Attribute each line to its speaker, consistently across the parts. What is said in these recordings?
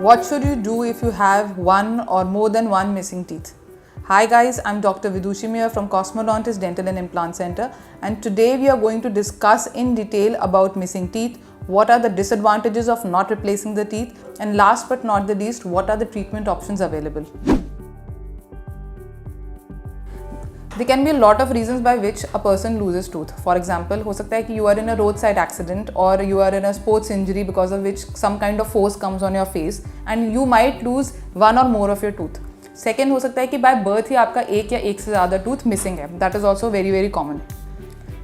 Speaker 1: What should you do if you have one or more than one missing teeth? Hi guys, I'm Dr. Vidushi Mia from Cosmodontist Dental and Implant Center, and today we are going to discuss in detail about missing teeth, what are the disadvantages of not replacing the teeth, and last but not the least, what are the treatment options available. There can be a lot of reasons by which a person loses tooth. For example, हो सकता है कि you are in a roadside accident or you are in a sports injury because of which some kind of force comes on your face and you might lose one or more of your tooth. Second, हो सकता है कि by birth ही आपका एक या एक से ज़्यादा tooth missing है. That is also very common.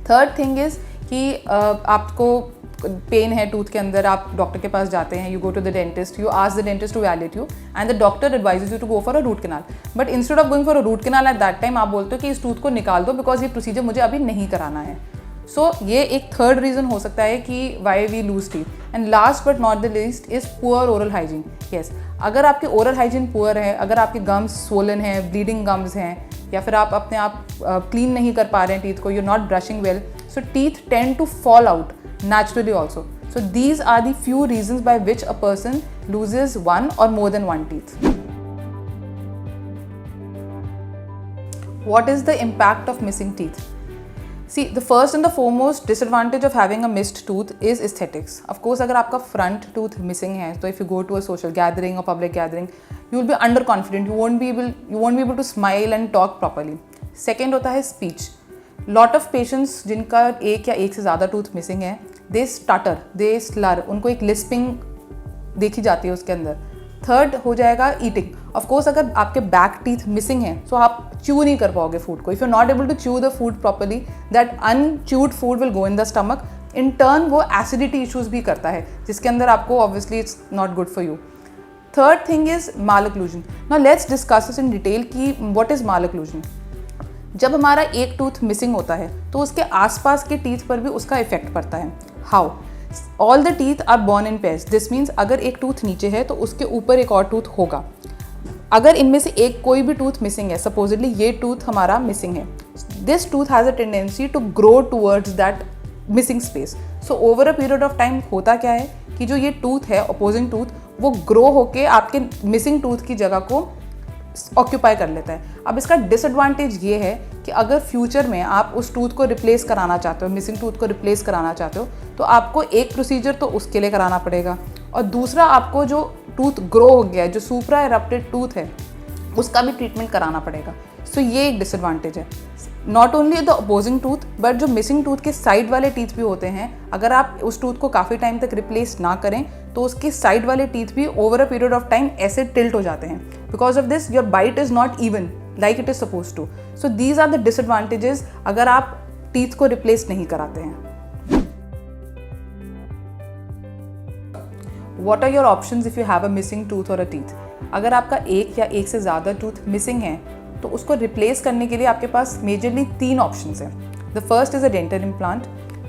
Speaker 1: Third thing is कि आपको पेन है टूथ के अंदर, आप डॉक्टर के पास जाते हैं, you go to the dentist, you ask the dentist to validate you and the doctor advises you to go for a root canal. But instead of going for a root canal at that time आप बोलते हो कि इस tooth को निकाल दो because ये procedure मुझे अभी नहीं कराना है. सो ये एक थर्ड रीज़न हो सकता है कि why we lose teeth. And last but not the least is poor oral hygiene. Yes, अगर आपकी ओरल हाइजीन पुअर है, अगर आपके गम्स स्वोलन हैं, ब्लीडिंग गम्स हैं, या फिर आप अपने आप क्लीन नहीं कर पा रहे हैं टीथ को, you not brushing well, so teeth tend to fall out naturally also. So these are the few reasons by which a person loses one or more than one teeth. What is the impact of missing teeth? See, the first and the foremost disadvantage of having a missed tooth is aesthetics. Of course, अगर आपका front tooth missing है, तो if you go to a social gathering or public gathering, you will be underconfident. You won't be able to smile and talk properly. Second होता है speech. Lot of patients जिनका एक या एक से ज़्यादा टूथ मिसिंग है, दे स्टटर, दे Slur, उनको एक लिस्पिंग देखी जाती है उसके अंदर. थर्ड हो जाएगा ईटिंग. ऑफकोर्स अगर आपके बैक टीथ मिसिंग हैं तो आप च्यू नहीं कर पाओगे फूड को. If you not able to chew the food properly, that unchewed food will go in the stomach. In turn वो एसिडिटी इशूज़ भी करता है जिसके अंदर आपको obviously it's not good for you. Third thing is malocclusion. Now let's discuss this in detail कि what is malocclusion. जब हमारा एक टूथ मिसिंग होता है तो उसके आसपास के टीथ पर भी उसका इफेक्ट पड़ता है. How? All the teeth are born in pairs. This means अगर एक टूथ नीचे है तो उसके ऊपर एक और टूथ होगा. अगर इनमें से एक कोई भी टूथ मिसिंग है, सपोजिटली ये टूथ हमारा मिसिंग है, this tooth has a tendency to grow towards that missing space. So over a period of time होता क्या है कि जो ये टूथ है, अपोजिंग टूथ, वो ग्रो होके आपके मिसिंग टूथ की जगह को ऑक्यूपाई कर लेता है. अब इसका डिसएडवांटेज ये है कि अगर फ्यूचर में आप उस टूथ को रिप्लेस कराना चाहते हो, मिसिंग टूथ को रिप्लेस कराना चाहते हो, तो आपको एक प्रोसीजर तो उसके लिए कराना पड़ेगा और दूसरा आपको जो टूथ ग्रो हो गया है, जो सुप्रा एरप्टेड टूथ है, उसका भी ट्रीटमेंट कराना पड़ेगा. सो ये एक डिसएडवांटेज है. Not only the opposing tooth but जो मिसिंग टूथ के साइड वाले टीथ भी होते हैं, अगर आप उस टूथ को काफ़ी टाइम तक रिप्लेस ना करें तो उसके साइड वाले टीथ भी over a period of time ऐसे टिल्ट हो जाते हैं. Because of this your bite is not even like it is suppose to. So these are the disadvantages अगर आप टीथ को रिप्लेस नहीं कराते हैं. What are your options if you have a missing tooth और अ टीथ? अगर आपका एक या एक से ज़्यादा टूथ मिसिंग है तो उसको रिप्लेस करने के लिए आपके पास मेजरली 3 ऑप्शंस हैं. The first is a dental implant.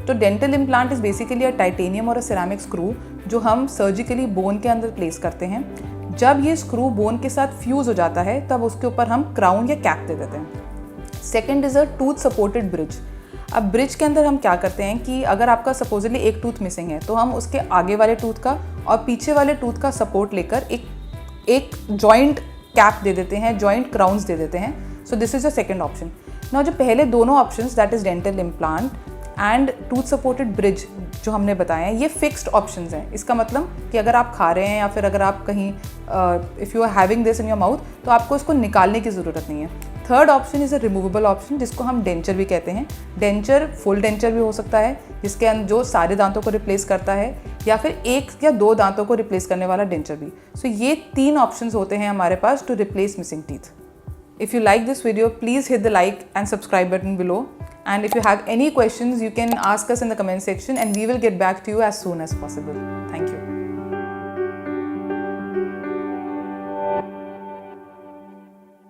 Speaker 1: तो dental implant is basically a titanium और अ सिरेमिक स्क्रू जो हम सर्जिकली बोन के अंदर प्लेस करते हैं. जब ये स्क्रू बोन के साथ फ्यूज़ हो जाता है तब उसके ऊपर हम क्राउन या कैप दे देते हैं. Second is a tooth supported bridge. अब ब्रिज के अंदर हम क्या करते हैं कि अगर आपका सपोजिटली एक टूथ मिसिंग है तो हम उसके आगे वाले टूथ का और पीछे वाले टूथ का सपोर्ट लेकर एक जॉइंट कैप दे देते हैं, जॉइंट क्राउन्स दे देते हैं. So this is a second option. Now जो पहले दोनों options that is dental implant and tooth supported bridge जो हमने बताए हैं, ये फिक्स्ड ऑप्शंस हैं. इसका मतलब कि अगर आप खा रहे हैं या फिर अगर आप कहीं if you are having this in your mouth तो आपको इसको निकालने की ज़रूरत नहीं है. Third option is a removable option जिसको हम डेंचर भी कहते हैं. डेंचर फुल डेंचर भी हो सकता है जिसके अंदर जो सारे दांतों को रिप्लेस करता है, या फिर एक या 2 दांतों को रिप्लेस करने वाला डेंचर भी. सो ये 3 ऑप्शंस होते हैं हमारे पास to replace missing teeth. If you like this video, please hit the like and subscribe button below. And if you have any questions, you can ask us in the comment section and we will get back to you as soon as possible. Thank you.